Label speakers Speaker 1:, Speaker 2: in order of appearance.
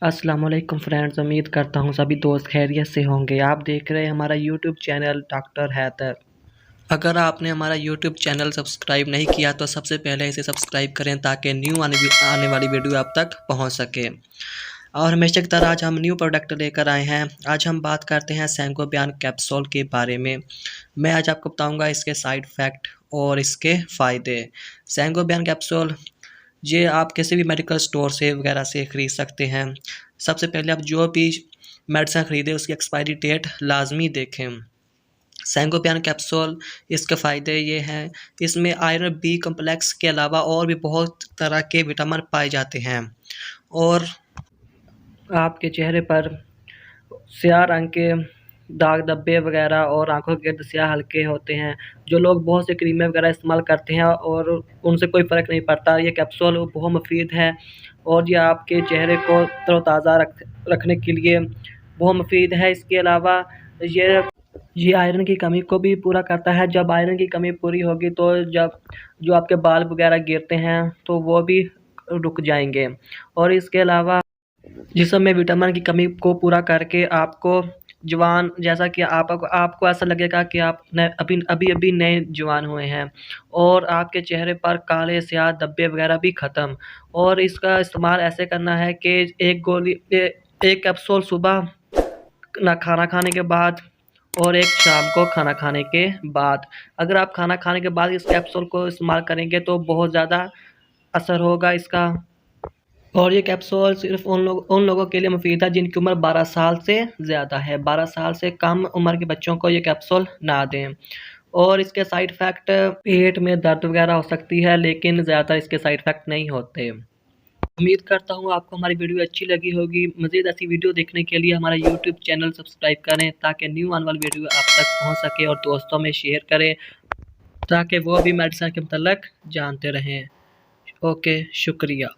Speaker 1: अस्सलाम वालेकुम फ्रेंड्स, उम्मीद करता हूँ सभी दोस्त खैरियत से होंगे। आप देख रहे हैं हमारा यूट्यूब चैनल डॉक्टर हैदर। अगर आपने हमारा यूट्यूब चैनल सब्सक्राइब नहीं किया तो सबसे पहले इसे सब्सक्राइब करें ताकि न्यू आने वाली वीडियो आप तक पहुँच सके। और हमेशा की तरह आज हम न्यू प्रोडक्ट लेकर आए हैं। आज हम बात करते हैं सैंगोबियन कैप्सूल के बारे में। मैं आज आपको बताऊंगा इसके साइड इफ़ेक्ट और इसके फ़ायदे। सैंगोबियन कैप्सूल ये आप किसी भी मेडिकल स्टोर से वगैरह से ख़रीद सकते हैं। सबसे पहले आप जो भी मेडिसिन ख़रीदें उसकी एक्सपायरी डेट लाजमी देखें। सैंगोबियन कैप्सूल इसके फ़ायदे ये हैं, इसमें आयरन बी कम्प्लेक्स के अलावा और भी बहुत तरह के विटामिन पाए जाते हैं और आपके चेहरे पर स्याह रंग के दाग धब्बे वगैरह और आंखों के गिर्द स्याह हल्के होते हैं। जो लोग बहुत सी क्रीमें वगैरह इस्तेमाल करते हैं और उनसे कोई फ़र्क नहीं पड़ता, ये कैप्सूल बहुत मुफीद है और ये आपके चेहरे को तरोताज़ा रखने के लिए बहुत मुफीद है। इसके अलावा ये आयरन की कमी को भी पूरा करता है। जब आयरन की कमी पूरी होगी तो जब जो आपके बाल वगैरह गिरते हैं तो वो भी रुक जाएंगे। और इसके अलावा जिस्म में विटामिन की कमी को पूरा करके आपको जवान, जैसा कि आपको ऐसा लगेगा कि आप अभी नए जवान हुए हैं और आपके चेहरे पर काले स्याह धब्बे वगैरह भी ख़त्म। और इसका इस्तेमाल ऐसे करना है कि एक कैप्सूल सुबह खाना खाने के बाद और एक शाम को खाना खाने के बाद। अगर आप खाना खाने के बाद इस कैप्सूल को इस्तेमाल करेंगे तो बहुत ज़्यादा असर होगा इसका। और ये कैप्सूल सिर्फ उन लोगों के लिए मुफीद है जिनकी उम्र 12 साल से ज़्यादा है। 12 साल से कम उम्र के बच्चों को ये कैप्सूल ना दें। और इसके साइड इफ़ेक्ट पेट में दर्द वगैरह हो सकती है, लेकिन ज़्यादातर इसके साइड इफ़ेक्ट नहीं होते। उम्मीद करता हूँ आपको हमारी वीडियो अच्छी लगी होगी। मज़ीद ऐसी वीडियो देखने के लिए हमारा यूट्यूब चैनल सब्सक्राइब करें ताकि न्यू आने वाली वीडियो आप तक पहुँच सके और दोस्तों में शेयर करें ताकि वो भी मेडिसिन के मतलब जानते रहें। ओके, शुक्रिया।